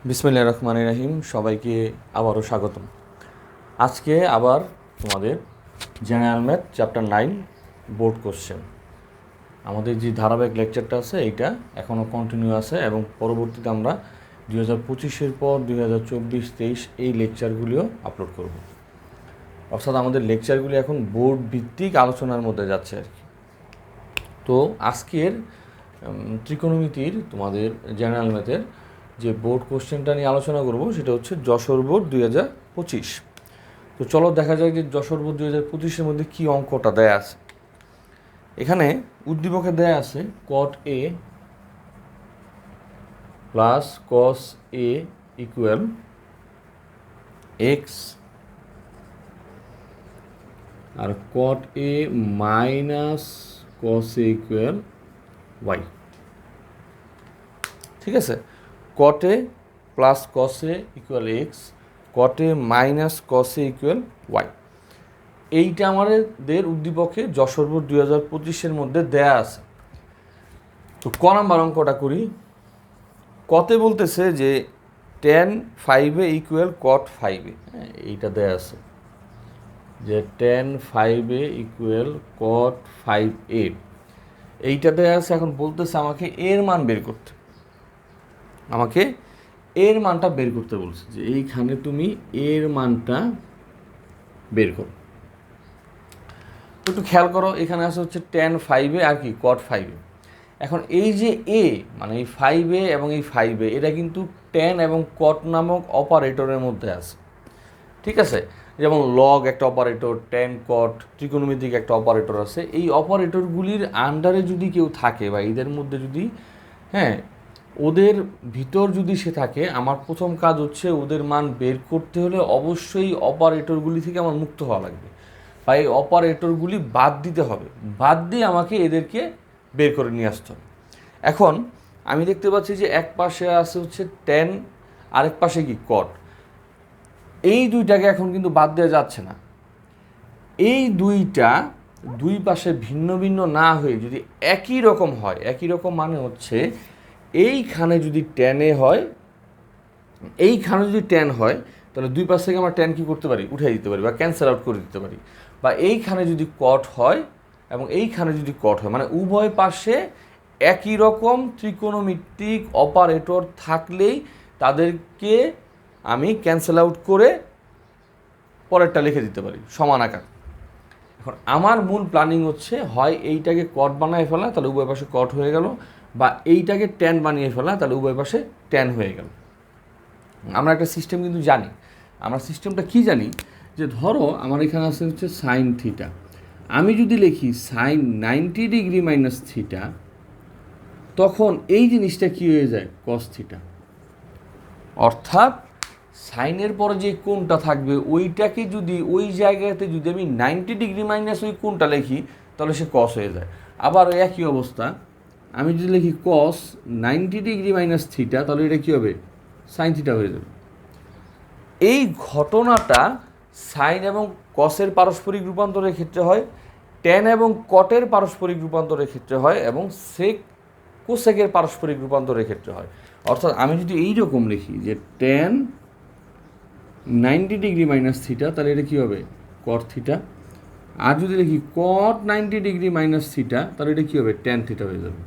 বিসমিল্লাহির রহমানির রহিম। সবাইকে আবারও স্বাগতম। আজকে আবার তোমাদের general math chapter 9 board question. আমাদের যে ধারাবাহিক লেকচারটা আছে এইটা এখনও কন্টিনিউ আছে এবং পরবর্তীতে আমরা 2025-এর পর 2024-23 এই লেকচারগুলিও আপলোড করব। অর্থাৎ আমাদের লেকচারগুলি এখন বোর্ড ভিত্তিক আলোচনার মধ্যে যাচ্ছে আর কি। তো আজকের ত্রিকোণমিতির তোমাদের জেনারেল ম্যাথের যে বোর্ড কোশ্চেনটা নিয়ে আলোচনা করব সেটা হচ্ছে যশোর বোর্ড 2025। তো চলো দেখা যায় যে যশোর বোর্ড 2025-এর মধ্যে কী অঙ্কটা দেয়া আছে। এখানে উদ্দীপকে দেয়া আছে cot a plus cos a equal x আর cot a minus cos a equal y। ঠিক আছে, cot a plus cos a equal X, cot a minus cos a equal Y. এইটা আমাদের উদ্দীপকে যশোর বোর্ড 2025-এর মধ্যে দেয়া আছে। তো ক নাম্বার অঙ্কটা করি। কতে বলতেছে যে tan 5a equal cot 5a, হ্যাঁ এইটা দেয়া আছে যে tan 5a equal cot 5a, এইটা দেয়া আছে। এখন বলতেছে আমাকে এর মান বের করতে, আমাকে এর মানটা বের করতে বলছে যে এইখানে তুমি এর মানটা বের করো। একটু খেয়াল করো, এখানে আছে হচ্ছে tan 5a আর কি cot 5a। এখন এই যে a মানে এই 5a এবং এই 5a এটা কিন্তু tan এবং cot নামক অপারেটরের মধ্যে আছে। ঠিক আছে, যেমন লগ একটা অপারেটর, tan cot ত্রিকোণমিতিক একটা অপারেটর আছে। এই অপারেটরগুলির আন্ডারে যদি কেউ থাকে বা এদের মধ্যে যদি ওদের ভিতর যদি সে থাকে, আমার প্রথম কাজ হচ্ছে ওদের মান বের করতে হলে অবশ্যই অপারেটরগুলি থেকে আমার মুক্ত হওয়া লাগবে বা এই অপারেটরগুলি বাদ দিতে হবে। বাদ দিয়ে আমাকে এদেরকে বের করে নিয়ে আসতে হবে। এখন আমি দেখতে পাচ্ছি যে এক পাশে আছে হচ্ছে tan, আরেক পাশে কি cot। এই দুইটাকে এখন কিন্তু বাদ দেওয়া যাচ্ছে না। এই দুইটা দুই পাশে ভিন্ন ভিন্ন না হয়ে যদি একই রকম হয়, একই রকম মানে হচ্ছে এইখানে যদি tan a হয়, এইখানে যদি tan হয়, তাহলে দুই পাশ থেকে আমরা tan কি করতে পারি, উঠে দিতে পারি বা ক্যান্সেল আউট করে দিতে পারি। বা এইখানে যদি cot হয় এবং এইখানে যদি cot হয়, মানে উভয় পাশে একই রকম ত্রিকোণমিতিক অপারেটর থাকলেই তাদেরকে আমি ক্যান্সেল আউট করে পরেরটা লিখে দিতে পারি সমান আকার। এখন আমার মূল প্ল্যানিং হচ্ছে হয় এইটাকে cot বানিয়ে ফেলা, তাহলে উভয় পাশে cot হয়ে গেল, বা এইটাকে tan বানিয়ে ফেলা, তাহলে উভয় পাশে tan হয়ে গেল। আমরা একটা সিস্টেম কিন্তু জানি। আমরা সিস্টেমটা কি জানি, যে ধরো আমার এখানে আছে হচ্ছে সাইন থিটা। আমি যদি লিখি সাইন 90 ডিগ্রি মাইনাস থিটা, তখন এই জিনিসটা কি হয়ে যায়, কস থিটা। অর্থাৎ সাইনের পরে যে কোণটা থাকবে ওইটাকে যদি ওই জায়গাতে যদি আমি 90 ডিগ্রি মাইনাস ওই কোণটা লিখি, তাহলে সে কস হয়ে যায়। আবার ওই একই অবস্থা আমি যদি লিখি কস 90 ডিগ্রি মাইনাস থিটা, তাহলে এটা কী হবে, সাইন থিটা হয়ে যাবে। এই ঘটনাটা সাইন এবং কসের পারস্পরিক রূপান্তরের ক্ষেত্রে হয়, ট্যান এবং কটের পারস্পরিক রূপান্তরের ক্ষেত্রে হয়, এবং সেক কোসেকের পারস্পরিক রূপান্তরের ক্ষেত্রে হয়। অর্থাৎ আমি যদি এইরকম লিখি যে ট্যান 90 ডিগ্রি মাইনাস থিটা, তাহলে এটা কী হবে, কট থিটা। আর যদি লিখি কট 90 ডিগ্রি মাইনাস থিটা, তাহলে এটা কী হবে, ট্যান থিটা হয়ে যাবে।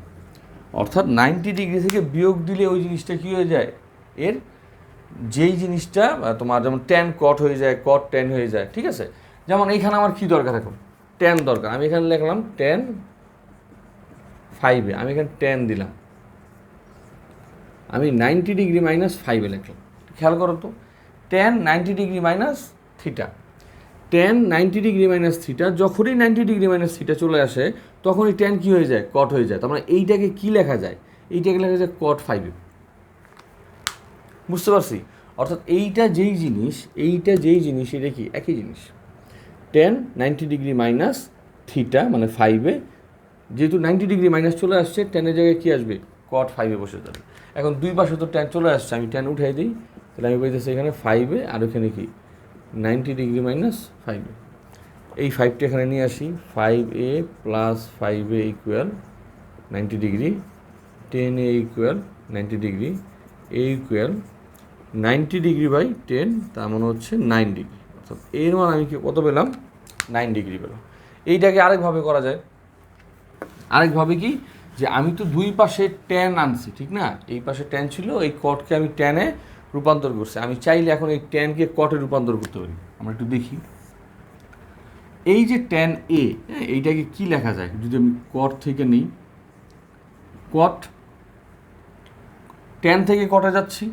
অর্থাৎ 90 ডিগ্রি থেকে বিয়োগ দিলে ওই জিনিসটা কী হয়ে যায়, এর যেই জিনিসটা তোমার যেমন ট্যান কট হয়ে যায়, কট ট্যান হয়ে যায়। ঠিক আছে, যেমন এইখানে আমার কী দরকার, এখন ট্যান দরকার। আমি এখানে লিখলাম ট্যান 5a, আমি এখানে ট্যান দিলাম, আমি 90 ডিগ্রি মাইনাস 5a লিখলাম। খেয়াল করো তো, tan 90 degree minus theta, tan 90 degree minus theta, যখনই 90 ডিগ্রি মাইনাস থিটা চলে আসে তখনই ট্যান কী হয়ে যায়, কট হয়ে যায়। তার মানে এইটাকে কী লেখা যায়, এইটাকে লেখা যায় কট 5a। বুঝতে পারছি? অর্থাৎ এইটা যেই জিনিস এটা কি একই জিনিস। ট্যান 90 ডিগ্রি মাইনাস থিটা মানে 5a, যেহেতু 90 ডিগ্রি মাইনাস চলে আসছে, ট্যানের জায়গায় কী আসবে, কট 5a বসে যাবে। এখন দুই পাশে তো ট্যান চলে আসছে, আমি ট্যান উঠাই দিই, তাহলে আমি বলতেছি এখানে 5a আর ওখানে কি 90 ডিগ্রি মাইনাস 5a। এই 5টা এখানে নিয়ে আসি, 5a plus 5a equal 90 degree, 10a equal 90 degree, a equal 90°/10, তার মানে হচ্ছে 9 ডিগ্রি। অর্থাৎ এর মান আমি কত পেলাম? 9 ডিগ্রি পেলাম। এইটাকে আরেকভাবে করা যায়। আরেকভাবে কি, যে আমি তো দুই পাশে ট্যান আনছি, ঠিক না? এই পাশে ট্যান ছিল, এই কটকে আমি ট্যানে রূপান্তর করছি। আমি চাইলে এখন এই ট্যানকে কটে রূপান্তর করতে পারি। আমরা একটু দেখি। এই যে ট্যান এ, হ্যাঁ, এইটাকে কি লেখা যায় যদি আমি কট থেকে নিই? কট, ট্যান থেকে কটে যাচ্ছি,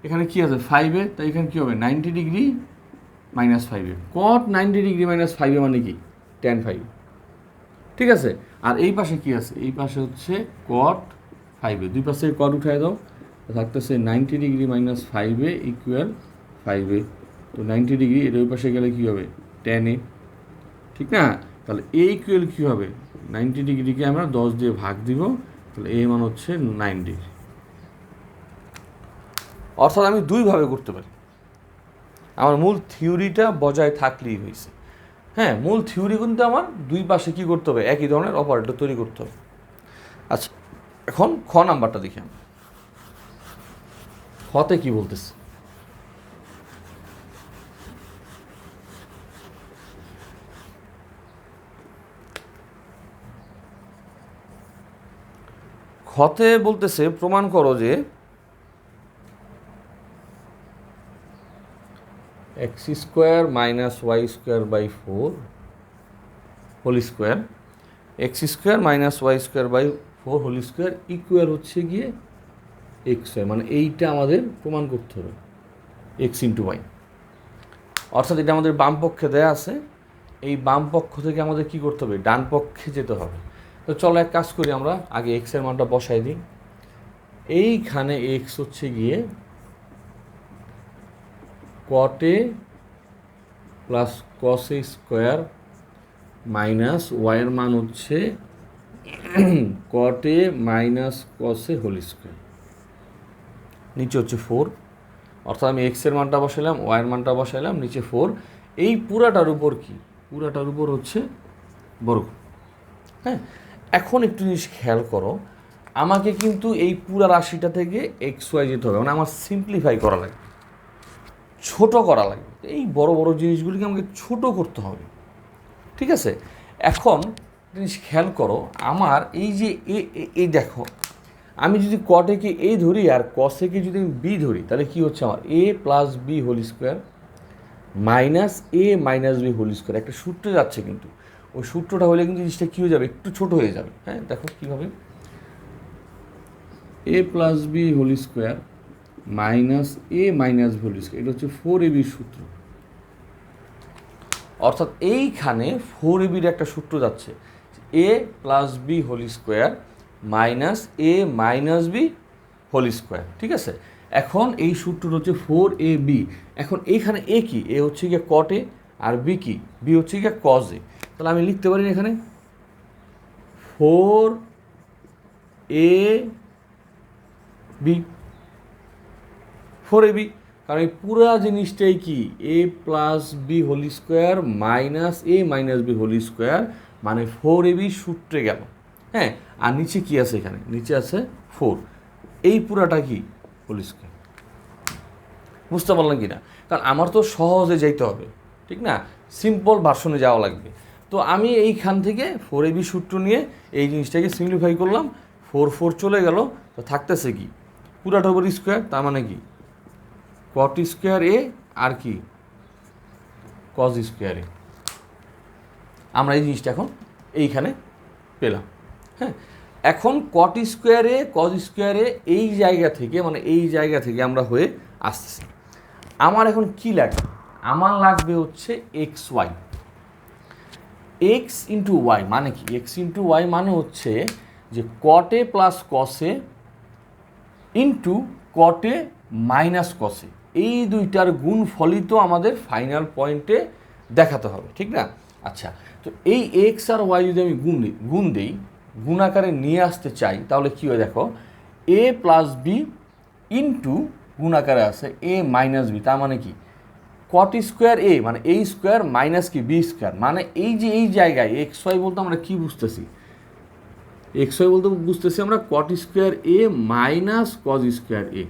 এখানে কি আছে 5a, তাই এখানে কী হবে 90°-5a। কট 90°-5a মানে কি? ট্যান 5, ঠিক আছে? আর এই পাশে কি আছে? এই পাশে হচ্ছে কট 5a। দুই পাশে কট উঠাই দাও, থাকতেছে 90°-5a ইকুয়াল 5a। তো 90°, এর ওই পাশে গেলে কী হবে? ট্যান এ, ঠিক না? তাহলে এ ইকুয়াল কী হবে? 90°কে আমরা 10 দিয়ে ভাগ দিব, তাহলে এ মান হচ্ছে 9 ডিগ্রি। অর্থাৎ আমি দুইভাবে করতে পারি, আমার মূল থিওরিটা বজায় থাকলেই হয়েছে। হ্যাঁ, মূল থিওরি কিন্তু আমার দুই পাশে কী করতে হবে? একই ধরনের অপারেটর তৈরি করতে হবে। আচ্ছা, এখন খ নাম্বারটা দেখি আমরা। খতে কি বলতেছে? খতে বলতেছে প্রমাণ করো যে x² - y²/4 whole square, x² - y²/4 whole square equal হচ্ছে গিয়ে x², মানে এইটা আমাদের প্রমাণ করতে হবে x × y। অর্থাৎ এটা আমাদের বাম পক্ষে দেয়া আছে, এই বাম পক্ষ থেকে আমাদের কি করতে হবে? ডান পক্ষে যেতে হবে। তো চলো এক কাজ করি, আমরা আগে x এর মানটা বসাই দিই। এইখানে x হচ্ছে গিয়ে cot a plus cos a square minus y এর মান হচ্ছে cot a minus cos a whole square, নিচে হচ্ছে 4। অর্থাৎ আমি x এর মানটা বসাইলাম, y এর মানটা বসাইলাম, নিচে 4। এই পুরাটার উপর কি? পুরাটার উপর হচ্ছে বর্গ। হ্যাঁ, এখন একটু জিনিস খেয়াল করো, আমাকে কিন্তু এই পুরা রাশিটা থেকে xy যেতে হবে, মানে আমার সিম্পলিফাই করা লাগবে, ছোট করা লাগবে। এই বড় বড় জিনিসগুলিকে আমাকে ছোট করতে হবে, ঠিক আছে? এখন জিনিস খেয়াল করো, আমার এই যে এই দেখো, আমি যদি কটেকে এ ধরি আর কসেকে যদি আমি বি ধরি, তাহলে কি হচ্ছে? আমার a + b whole square minus a - b whole square. একটা সূত্র যাচ্ছে, কিন্তু ওই সূত্রটা হলে কিন্তু জিনিসটা কী হয়ে যাবে? একটু ছোট হয়ে যাবে। হ্যাঁ, দেখো কীভাবে, a + b whole square minus a - b whole square, এটা হচ্ছে 4ab সূত্র। অর্থাৎ এইখানে 4ab একটা সূত্র যাচ্ছে, a + b whole square minus a - b whole square, ঠিক আছে? এখন এই সূত্রটা হচ্ছে 4ab। এখন এইখানে a কি? a হচ্ছে গিয়ে cot a, আর b কি? b হচ্ছে গিয়ে cos a। তাহলে আমি লিখতে পারি এখানে 4ab, 4ab, কারণ এই পুরা জিনিসটাই কি? a + b whole square minus a - b whole square, মানে 4ab সূত্রে গেল। হ্যাঁ, আর নিচে কি আছে? এখানে নিচে আছে 4। এই পুরাটা কি? Whole square. বুঝতে পারলাম কি না? কারণ আমার তো সহজে যাইতে হবে, ঠিক না? সিম্পল ভার্সনে যাওয়া লাগবে। তো আমি এইখান থেকে 4ab সূত্র নিয়ে এই জিনিসটাকে সিম্পলিফাই করলাম, 4 চলে গেল, তো থাকতেছে কি? পুরাটার উপর স্কোয়ার, তার মানে কি? cot স্কোয়ার a আর কি? cos square a। আমরা এই জিনিসটা এখন এইখানে পেলাম। হ্যাঁ, এখন cot square a cos square a এই জায়গা থেকে, মানে এই জায়গা থেকে আমরা হয়ে আসতেছি। আমার এখন কি লাগবে? আমার লাগবে হচ্ছে xy। x × y মানে কি? x × y মানে হচ্ছে যে cot a plus cos a into cot a minus cos a, এই দুইটার গুণফলই তো আমাদের ফাইনাল পয়েন্টে দেখাতে হবে, ঠিক না? আচ্ছা, তো এই x আর y যদি আমি গুণ দিই, গুণ আকারে নিয়ে আসতে চাই, তাহলে কী হয়? দেখো, a + b ইন্টু গুণ আকারে আছে a - b, তার মানে কি? cot স্কোয়ার a মানে a স্কোয়ার মাইনাস কি? b স্কোয়ার, মানে এই যে এই জায়গায় xy বলতে আমরা কি বুঝতেছি? xy বলতে বুঝতেছি আমরা cot square a minus cos square a।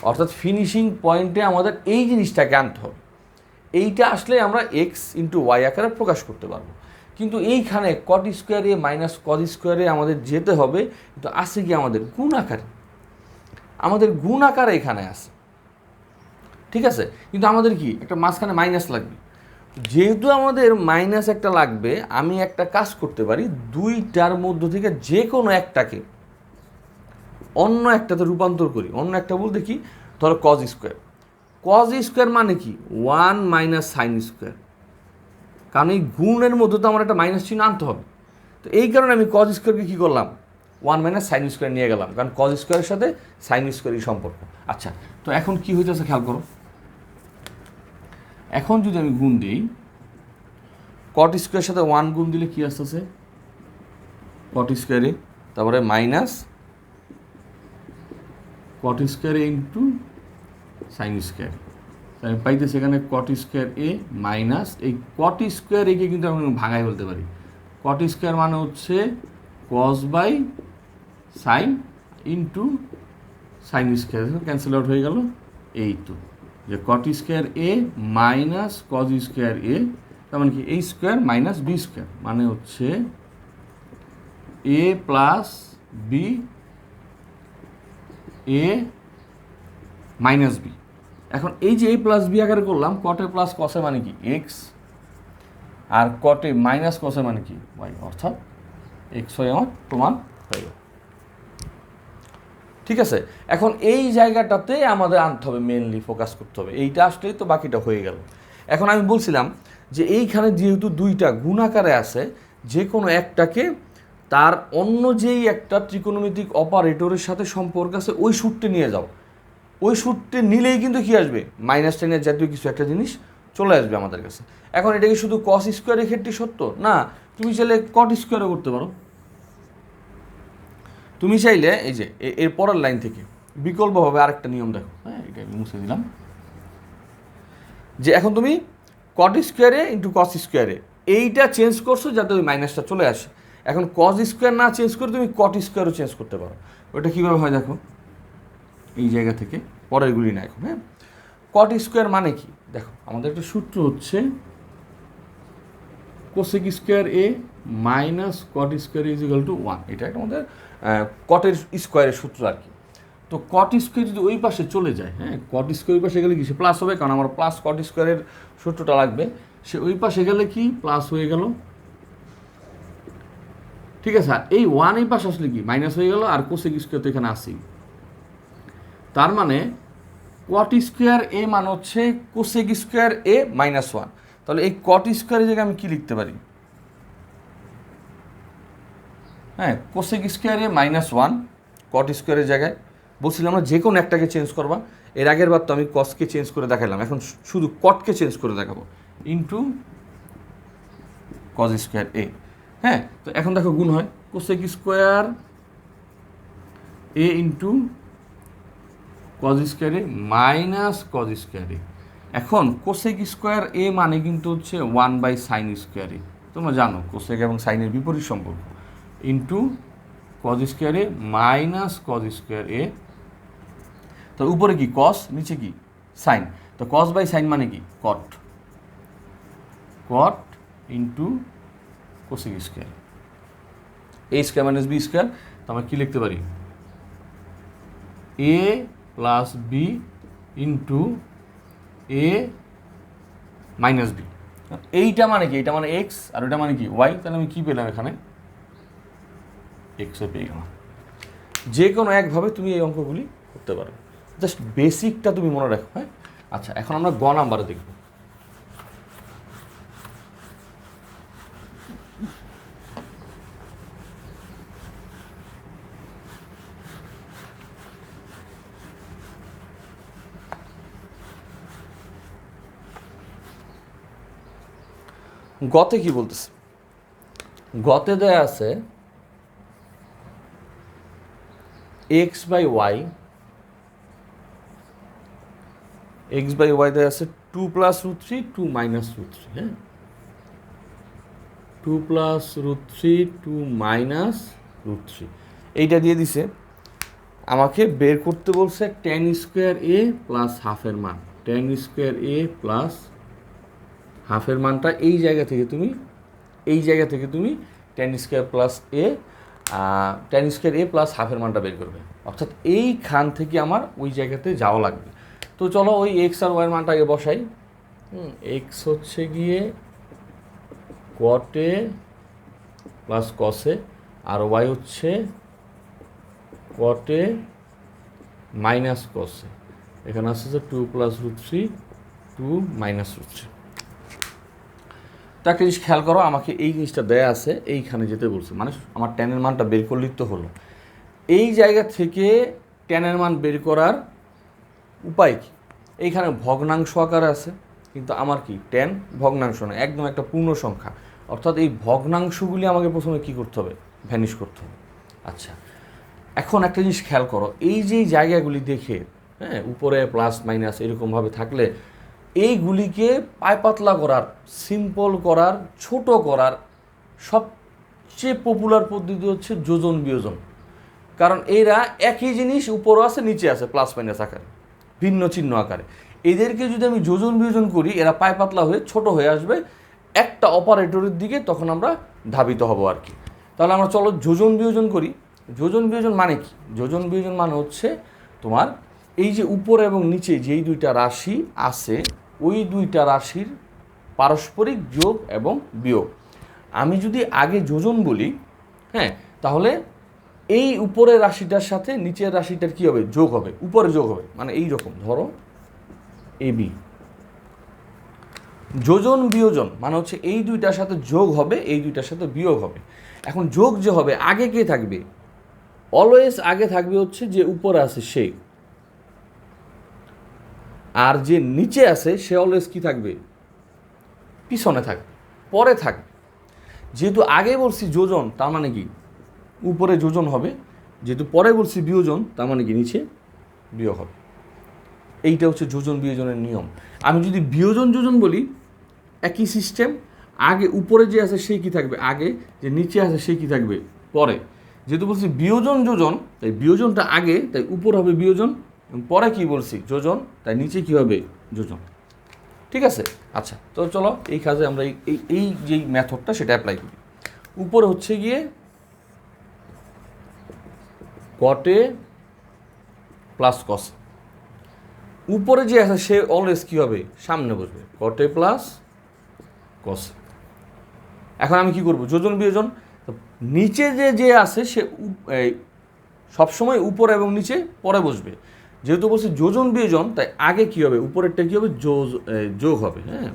অর্থাৎ ফিনিশিং পয়েন্টে আমাদের এই জিনিসটাকে আনতে হবে। এইটা আসলে আমরা এক্স ইন্টু ওয়াই আকারে প্রকাশ করতে পারবো। কিন্তু এইখানে কট স্কোয়ারে মাইনাস কজ স্কোয়ারে আমাদের যেতে হবে, কিন্তু আসে কি আমাদের গুণ আকারে, আমাদের গুণ আকারে এখানে আসে, ঠিক আছে। কিন্তু আমাদের কি একটা মাঝখানে মাইনাস লাগবে। যেহেতু আমাদের মাইনাস একটা লাগবে, আমি একটা কাজ করতে পারি, দুইটার মধ্য থেকে যে কোনো একটাকে অন্য একটাতে রূপান্তর করি। অন্য একটা বলতে কি, ধরো কজ স্কোয়ার। কজ স্কোয়ার মানে কি 1 মাইনাস সাইন স্কোয়ার, কারণ এই গুণের মধ্যে তো আমার একটা মাইনাস চিহ্ন আনতে হবে। তো এই কারণে আমি কজ স্কোয়ারকে কী করলাম, 1 মাইনাস সাইন স্কোয়ার নিয়ে গেলাম, কারণ কজ স্কোয়ারের সাথে সাইন স্কোয়ারই সম্পর্ক। আচ্ছা, তো এখন কি হইতেছে খেয়াল করো। এখন যদি আমি গুণ দিই, কট স্কোয়ারের সাথে 1 গুণ দিলে কী আসতেছে, কট স্কোয়ারে, তারপরে মাইনাস কট স্কোয়ারে ইন্টু সাইন স্কোয়ার, তাই পাইতেছি এখানে কট স্কোয়ার এ মাইনাস এই কট স্কোয়ার একে কিন্তু আমি ভাঙাই বলতে পারি। কট স্কোয়ার মানে হচ্ছে cos by sine into sine square, cancel out হয়ে গেল। এই তো যে cot square A minus cos square A, তার মানে কি এই স্কোয়ার মাইনাস বি স্কোয়ার, মানে হচ্ছে এ plus B A minus B. এখন এই যে এ প্লাস বি আকারে করলাম, কটে প্লাস কসে মানে কি এক্স, আর কটে মাইনাস কসে মানে কি ওয়াই, অর্থাৎ এক্স ওয়াই আমার প্রমাণ হয়ে গেল। ঠিক আছে, এখন এই জায়গাটাতে আমাদের আনতে হবে, মেনলি ফোকাস করতে হবে। এইটা আসলেই তো বাকিটা হয়ে গেল। এখন আমি বলছিলাম যে এইখানে যেহেতু দুইটা গুণ আকারে আছে, যে কোনো একটাকে তার অন্য যেই একটা ত্রিকোণমিতিক অপারেটরের সাথে সম্পর্ক আছে ওই সূত্রে নিয়ে যাও। ওই সূত্রে নিলেই কিন্তু কী আসবে, মাইনাস টেনের জাতীয় কিছু একটা জিনিস চলে আসবে আমাদের কাছে। এখন এটা কি শুধু কস স্কোয়ারের ক্ষেত্রে সত্য না, তুমি চাইলে কট স্কোয়ারও করতে পারো। তুমি চাইলে এই যে এর পরের লাইন থেকে বিকল্পভাবে আরেকটা নিয়ম দেখো, হ্যাঁ এটা আমি মুছে দিলাম, যে এখন তুমি কট স্কোয়ারে ইন্টু কস স্কোয়ারে এইটা চেঞ্জ করছো যাতে ওই মাইনাসটা চলে আসে। এখন কস স্কোয়ার না চেঞ্জ করে তুমি কট স্কোয়ারও চেঞ্জ করতে পারো। ওটা কীভাবে হয় দেখো, এই জায়গা থেকে পরেরগুলি না এখন। হ্যাঁ, কট স্কোয়ার মানে কি দেখো, আমাদের একটা সূত্র হচ্ছে cosec square A minus cot square is equal to 1। এটা একটা আমাদের কটের স্কোয়ারের সূত্র আর কি। তো কট স্কোয়ার যদি ওই পাশে চলে যায়, হ্যাঁ কট স্কোয়ার ওই পাশে গেলে কি সে প্লাস হবে, কারণ আমার প্লাস কট স্কোয়ারের সূত্রটা লাগবে। সে ওই পাশে গেলে কি প্লাস হয়ে গেল, ঠিক আছে। এই 1 এই পাশে আসলে কি মাইনাস হয়ে গেল, আর কোসেক স্কোয়ার তো এখানে আসেই। তার মানে কট স্কোয়ার এ মানে হচ্ছে কোসেক স্কোয়ার এ মাইনাস 1। তাহলে এই কট স্কোয়ারের জায়গায় আমি কী লিখতে পারি, হ্যাঁ কোসেক স্কোয়ার এ মাইনাস 1 কট স্কোয়ারের জায়গায় বলছিলাম আমরা যে কোনো একটাকে চেঞ্জ করবা। এর আগের বার তো আমি কসকে চেঞ্জ করে দেখালাম, এখন শুধু কটকে চেঞ্জ করে দেখাবো, ইন্টু কজ স্কোয়ার এ। হ্যাঁ, তো এখন দেখো গুণ হয় cosec square A into cos square A minus cos square এ। এখন কোসেক স্কোয়ার এ মানে কিন্তু হচ্ছে 1 বাই সাইন স্কোয়ার এ, তোমরা জানো কোসেক এবং সাইনের বিপরীত সম্পর্ক, into cos square A minus cos square এ। তো উপরে কি কস, নিচে কি সাইন, তো কস বাই সাইন মানে কি কট, কট ইন্টু কোসেক স্কোয়ার এ স্কোয়ার মাইনাস বি স্কোয়ার। তো আমরা কী লিখতে পারি, এ প্লাস বি ইন্টু এ মাইনাস বি। এইটা মানে কি, এটা মানে এক্স আর ওইটা মানে কি ওয়াই। তাহলে আমি কী পেলাম এখানে, এক্সও পেয়ে গেলাম। যে কোনো একভাবে তুমি এই অঙ্কগুলি করতে পারো, জাস্ট বেসিকটা তুমি মনে রাখো। হ্যাঁ, আচ্ছা এখন আমরা গ নাম্বারে দেখব। গতে কি বলতেছে, গতে দেয়া আছে X by Y, X by Y দেয়া আছে 2 প্লাস রুট 3 2 মাইনাস রুট 3। হ্যাঁ, 2 প্লাস রুট 3 2 মাইনাস রুট 3 এইটা দিয়ে দিছে। আমাকে বের করতে বলছে টেন স্কোয়ার এ প্লাস হাফের মান। টেন স্কোয়ার এ প্লাস হাফের মানটা এই জায়গা থেকে তুমি টেন স্কোয়ার প্লাস এ টেন স্কোয়ার এ প্লাস হাফের মানটা বের করবে, অর্থাৎ এইখান থেকে আমার ওই জায়গাতে যাওয়া লাগবে। তো চলো ওই এক্স আর ওয়াইয়ের মানটা আগে বসাই। এক্স হচ্ছে গিয়ে কটে প্লাস কসে, আর ওয়াই হচ্ছে কটে মাইনাস কসে। এখানে আসছে যে 2 প্লাস রুট 3 2 মাইনাস রুট 3। তো একটা জিনিস খেয়াল করো, আমাকে এই জিনিসটা দেয়া আছে, এইখানে যেতে বলছে, মানে আমার টেনের মানটা বের করলেই তো হলো। এই জায়গা থেকে টেনের মান বের করার উপায় কি? এইখানে ভগ্নাংশ আকারে আছে, কিন্তু আমার কি টেন ভগ্নাংশ না, একদম একটা পূর্ণ সংখ্যা, অর্থাৎ এই ভগ্নাংশগুলি আমাকে প্রথমে কী করতে হবে? ভ্যানিশ করতে হবে। আচ্ছা, এখন একটা জিনিস খেয়াল করো, এই যে জায়গাগুলি দেখে, হ্যাঁ, উপরে প্লাস মাইনাস এরকমভাবে থাকলে এইগুলিকে পাতলা করার, সিম্পল করার, ছোট করার সবচেয়ে পপুলার পদ্ধতি হচ্ছে যোজন বিয়োজন। কারণ এরা একই জিনিস উপরও আছে নিচে আছে প্লাস মাইনাস আকারে, ভিন্ন চিহ্ন আকারে। এদেরকে যদি আমি যোজন বিয়োজন করি, এরা পাতলা হয়ে ছোট হয়ে আসবে একটা অপারেটরের দিকে, তখন আমরা ধাবিত হব আর কি। তাহলে আমরা চলো যোজন বিয়োজন করি। যোজন বিয়োজন মানে কি? যোজন বিয়োজন মানে হচ্ছে তোমার এই যে উপরে এবং নিচে যেই দুইটা রাশি আছে, ওই দুইটা রাশির পারস্পরিক যোগ এবং বিয়োগ। আমি যদি আগে যোজন বলি, হ্যাঁ, তাহলে এই উপরের রাশিটার সাথে নিচের রাশিটার কী হবে? যোগ হবে, উপরে যোগ হবে। মানে এই রকম ধরো এ বি। যোজন বিয়োজন মানে হচ্ছে এই দুইটার সাথে যোগ হবে, এই দুইটার সাথে বিয়োগ হবে। এখন যোগ যে হবে, আগে কে থাকবে? অলওয়েজ আগে থাকবে হচ্ছে যে উপরে আছে সেই, আর যে নিচে আছে সে অলওয়েজ কি থাকবে? পিছনে থাকবে, পরে থাকবে। যেহেতু আগে বলছি যোজন, তার মানে কি উপরে যোজন হবে, যেহেতু পরে বলছি বিয়োজন, তার মানে কি নিচে বিয়োগ হবে। এইটা হচ্ছে যোজন বিয়োজনের নিয়ম। আমি যদি বিয়োজন যোজন বলি, একই সিস্টেম, আগে উপরে যে আছে সেই কি থাকবে আগে, যে নিচে আছে সেই কি থাকবে পরে। যেহেতু বলছি বিয়োজন যোজন, তাই বিয়োজনটা আগে, তাই উপর হবে বিয়োজন, পরে কি বলছি যোজন, তাই নিচে কি হবে যোজন। ঠিক আছে? আচ্ছা, তো চলো এই কাজে আমরা এই যেই মেথডটা সেটা অ্যাপ্লাই করি। উপরে হচ্ছে গিয়ে কটে প্লাস কস, উপরে যে আছে সে অলওয়েজ কী হবে? সামনে বসবে, কটে প্লাস কস। এখন আমি কি করব? যোজন বিয়োজন। নিচে যে আছে সে সবসময় উপরে এবং নিচে পরে বসবে। যেহেতু বলছি যোজন বিয়োজন, তাই আগে কি হবে? উপরেরটা কি হবে? যোগ হবে, হ্যাঁ,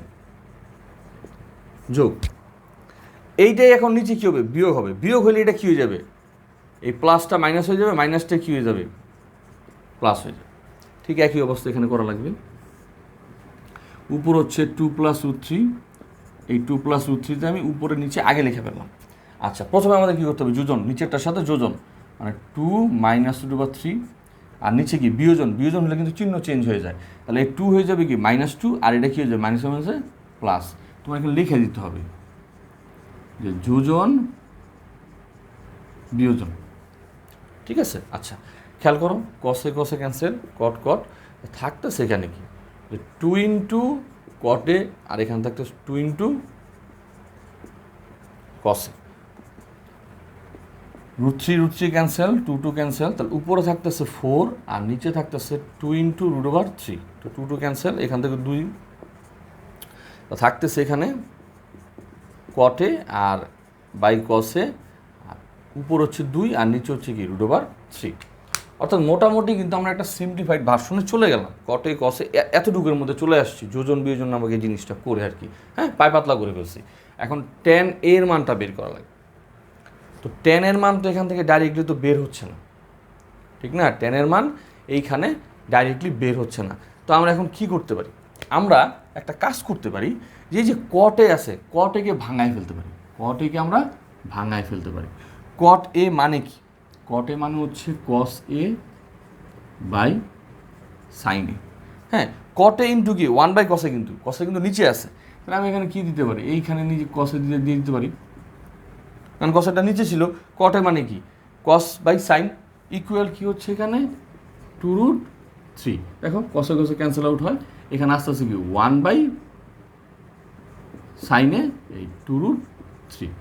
যোগ। এইটাই এখন নিচে কি হবে? বিয়োগ হবে। বিয়োগ হলে এটা কি হয়ে যাবে? এই প্লাসটা মাইনাস হয়ে যাবে, মাইনাসটা কি হয়ে যাবে? প্লাস হয়ে যাবে। ঠিক একই অবস্থা এখানে করা লাগবে। উপর হচ্ছে 2 প্লাস রুট 3, এই 2 প্লাস রুট 3তে আমি উপরে নিচে আগে লিখে ফেললাম। আচ্ছা, প্রথমে আমাদের কী করতে হবে? যোজন, নিচেরটার সাথে যোজন, মানে 2 মাইনাস রুট ওভার 3, আর নিচে কি বিয়োজন। বিয়োজন হলে কিন্তু চিহ্ন চেঞ্জ হয়ে যায়, তাহলে এই 2 হয়ে যাবে কি -2, আর এটা কী হয়ে যাবে? মাইনাস মাইনাসে প্লাস। তোমার এখানে লিখে দিতে হবে যে যোজন বিয়োজন। ঠিক আছে? আচ্ছা, খেয়াল করো, কসে কসে ক্যান্সেল, কট কট থাকতো সেখানে কি 2 ইন্টু কটে, আর এখানে থাকতো 2 ইন্টু কসে। রুট থ্রি ক্যান্সেল, 2 ক্যান্সেল, তাহলে উপরে থাকতেছে 4 আর নিচে থাকতেছে 2 ইন্টু রুট ওভার 3। তো 2 ক্যান্সেল, এখান থেকে 2 থাকতেছে এখানে কটে আর বাই কসে, উপর হচ্ছে 2 আর নিচে হচ্ছে কি রুট ওভার 3। অর্থাৎ মোটামুটি কিন্তু আমরা একটা সিম্পলিফাইড ভার্সনে চলে গেলাম, কটে কসে এতটুকুর মধ্যে চলে আসছি, যোজন বিয়োজন নামক এই জিনিসটা করে আর কি, হ্যাঁ, পাতলা করে ফেলছি। এখন tan এর মানটা বের করা লাগে। তো tan এর মান তো এখান থেকে ডাইরেক্টলি তো বের হচ্ছে না, ঠিক না? tan এর মান এইখানে ডাইরেক্টলি বের হচ্ছে না। তো আমরা এখন কি করতে পারি? আমরা একটা কাজ করতে পারি, যে কটে আছে, কটেকে ভাঙায় ফেলতে পারি। কটেকে আমরা ভাঙায় ফেলতে পারি। কট এ মানে কি? কট এ মানে হচ্ছে কস এ বাই সাইন এ। হ্যাঁ, কট এ ইন্টু কি 1 বাই কসে, কিন্তু কসে কিন্তু নিচে আছে, তাহলে আমি এখানে কি দিতে পারি? এইখানে নিজে কসে দিয়ে দিতে পারি, কারণ কসেটা নিচে ছিল। কট এ মানে কি? কস বাই সাইন ইকুয়াল কি হচ্ছে এখানে 2√3। দেখো কষে কষে ক্যান্সেল আউট হয়, এখানে আস্তে আস্তে কি 1 সাইনে এই 2√3।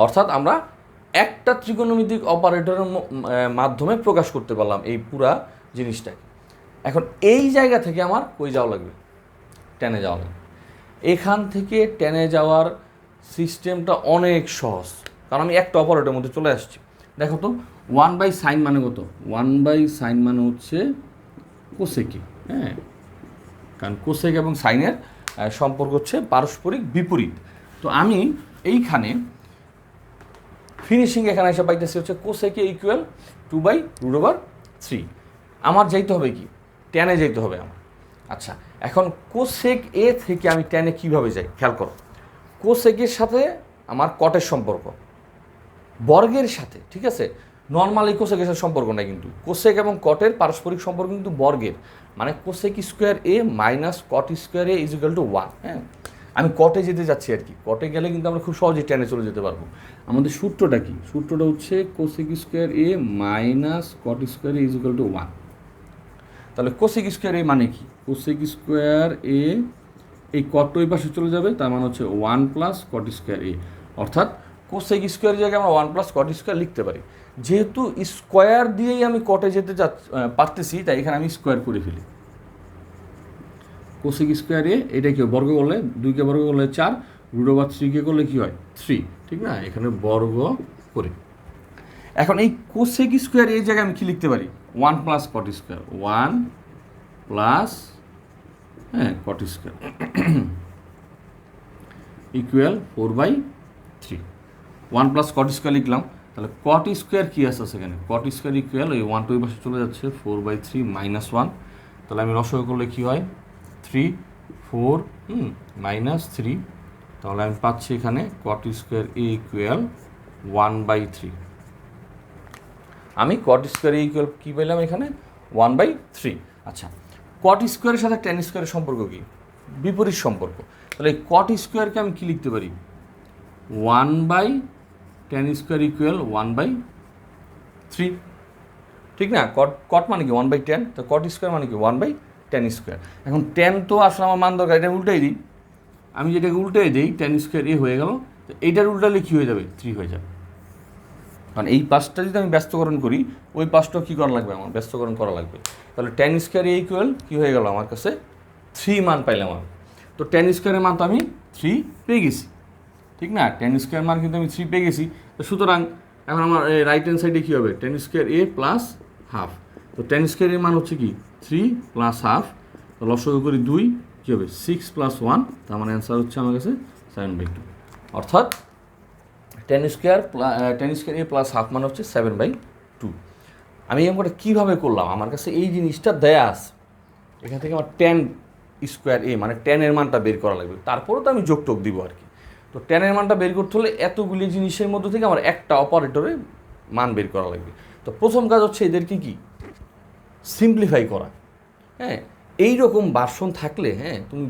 অর্থাৎ আমরা একটা ত্রিকোণমিতিক অপারেটরের মাধ্যমে প্রকাশ করতে পারলাম এই পুরা জিনিসটাকে। এখন এই জায়গা থেকে আমার কই যাওয়া লাগবে, টেনে যাওয়া লাগবে। এখান থেকে টেনে যাওয়ার সিস্টেমটা অনেক সহজ, কারণ আমি একটা অপারেটরের মধ্যে চলে আসছি। দেখো তো 1/sin মানে কত, 1/sin মানে হচ্ছে কোসেকে, হ্যাঁ, কারণ কোসেক এবং সাইনের সম্পর্ক হচ্ছে পারস্পরিক বিপরীত। তো আমি এইখানে ফিনিশিং এখানে এসে পাইতেছি হচ্ছে কোসেকে ইকুয়াল 2/√3। আমার যাইতে হবে কি, টেনে যাইতে হবে আমার। আচ্ছা, এখন কোসেক এ থেকে আমি টেনে কীভাবে যাই খেয়াল করো। কোসেকের সাথে আমার কটের সম্পর্ক বর্গের সাথে, ঠিক আছে। নর্মালি কোসেকের সাথে সম্পর্ক নাই, কিন্তু কোসেক এবং কটের পারস্পরিক সম্পর্ক কিন্তু বর্গের, মানে cosec square A minus caught square A is equal to 1। হ্যাঁ, আমি কটে যেতে যাচ্ছি আর কি। কটে গেলে কিন্তু আমরা খুব সহজেই টেনে চলে যেতে পারবো। আমাদের সূত্রটা কি, সূত্রটা হচ্ছে cosec square A minus caught square A is equal to 1। তাহলে কোসেক স্কোয়ার এ মানে কি, কোসেক স্কোয়ার এ এই কট ওই পাশে চলে যাবে, তার মানে হচ্ছে 1 প্লাস কট স্কোয়ার এ। অর্থাৎ কোসেক স্কোয়ার জায়গায় আমরা 1 প্লাস কট স্কোয়ার লিখতে পারি। যেহেতু স্কোয়ার দিয়েই আমি কটে যেতে পারতেছি, তাই এখানে আমি স্কোয়ার করে ফেলি। কোসেক স্কোয়ার এ এটা কি বর্গ করলে 2কে বর্গ করলে 4, √3কে করলে কি হয় 3, ঠিক না, এখানে বর্গ করে। এখন এই কোসেক স্কোয়ার এই জায়গায় আমি কি লিখতে পারি, 1 plus cot square, 1 plus cot square equal 4/3। 1 plus cot square লিখলাম। তাহলে কট স্কোয়ার কী আছে সেখানে, কট স্কোয়ার ইকুয়াল ওই 1 2 পাশে চলে যাচ্ছে 4/3 মাইনাস 1। তাহলে আমি রসয় করলে কী হয় 3 4 মাইনাস 3। তাহলে আমি পাচ্ছি এখানে কট স্কোয়ার এ ইকুয়াল 1/3। আমি কট স্কোয়ার এ ইকুয়াল কী পেলাম এখানে 1/3। আচ্ছা, কট স্কোয়ারের সাথে টেন স্কোয়ারের সম্পর্ক কি, বিপরীত সম্পর্ক। তাহলে এই কট স্কোয়ারকে আমি কী লিখতে পারি, 1/tan স্কোয়ার ইকুয়াল 1/3, ঠিক না। কট মানে কি 1/tan, তো কট স্কোয়ার মানে কি 1/tan স্কোয়ার। এখন টেন তো আসলে আমার মান দরকার, এটা উল্টাই দিই। আমি যেটাকে উল্টাই দিই tan স্কোয়ার এ হয়ে গেল, তো এইটার উল্টালে কী হয়ে যাবে 3 হয়ে যাবে। কারণ এই পাশটা যদি আমি ব্যস্তকরণ করি, ওই পাশটাও কী করা লাগবে, আমার ব্যস্তকরণ করা লাগবে। তাহলে tan স্কোয়ার এ ইকুয়াল কী হয়ে গেল আমার কাছে 3 মান পাইলাম আমি। তো tan স্কোয়ারের মান তো আমি 3 পেয়ে গেছি, ঠিক না। tan স্কোয়ার মান কিন্তু আমি 3 পেয়ে গেছি। তো সুতরাং এখন আমার রাইট হ্যান্ড সাইডে কী হবে, tan স্কোয়ার এ প্লাস হাফ। তো tan স্কোয়ার এর মান হচ্ছে কি 3 প্লাস হাফ। তো লসাগু করি 2, কী হবে 6 + 1, তার মানে অ্যান্সার হচ্ছে আমার কাছে 7/2। অর্থাৎ tan স্কোয়ার এ প্লাস হাফ মানে হচ্ছে 7/2। আমি এরকম করে কীভাবে করলাম, আমার কাছে এই জিনিসটা দেয়া আছে, এখান থেকে আমার tan স্কোয়ার এ মানে ট্যানের মানটা বের করা লাগবে, তারপরেও তো আমি যোগটোগ দিব আর কি। তো ট্যানের মানটা বের করতে হলে এতগুলি জিনিসের মধ্যে থেকে আমার একটা অপারেটরের মান বের করা লাগবে। তো প্রথম কাজ হচ্ছে এদেরকে কি সিম্পলিফাই করা। হ্যাঁ, এইরকম ভার্সন থাকলে তুমি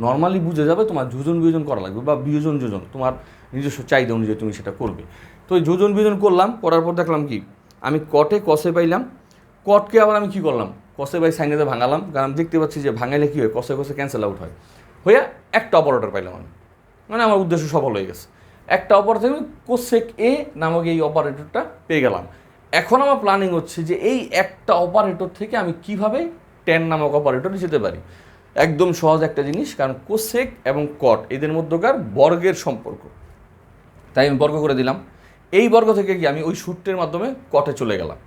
নর্মালি বুঝে যাবে তোমার যোজন বিয়োজন করা লাগবে, বা বিয়োজন যোজন তোমার নিজস্ব চাহিদা অনুযায়ী তুমি সেটা করবে। তো এই যোজন বিয়োজন করলাম, করার পর দেখলাম কি আমি কটে কষে পাইলাম, কটকে আবার আমি কী করলাম কষে বাই সাইনেতে ভাঙালাম, কারণ দেখতে পাচ্ছি যে ভাঙাইলে কী হয় কষে কষে ক্যান্সেল আউট হয়, হইয়া একটা অপারেটর পাইলাম আমি, মানে আমার উদ্দেশ্য সফল হয়ে গেছে। একটা অপারেটর থেকে কোসেক এ নামক এই অপারেটরটা পেয়ে গেলাম। এখন আমার প্ল্যানিং হচ্ছে যে এই একটা অপারেটর থেকে আমি কিভাবে টেন নামক অপারেটরে যেতে পারি। একদম সহজ একটা জিনিস, কারণ কোসেক এবং কট এদের মধ্যকার বর্গের সম্পর্ক, তাই আমি বর্গ করে দিলাম। এই বর্গ থেকে কি আমি ওই সূত্রের মাধ্যমে কটে চলে গেলাম,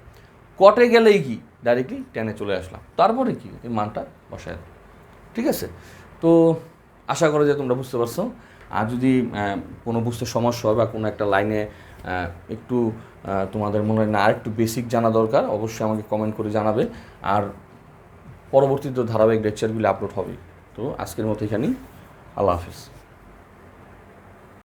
কটে গেলেই কি ডাইরেক্টলি টেনে চলে আসলাম, তারপরে কি এই মানটা বসায়। ঠিক আছে, তো আশা করা যায় তোমরা বুঝতে পারছো। আর যদি কোনো বুঝতে সমস্যা হয় বা কোনো একটা লাইনে একটু তোমাদের মনে হয় না আর একটু বেসিক জানা দরকার, অবশ্যই আমাকে কমেন্ট করে জানাবে। আর পরবর্তীতে ধারাবাহিক লেকচারগুলি আপলোড হবে। তো আজকের মতো এখানেই, আল্লাহ হাফিজ।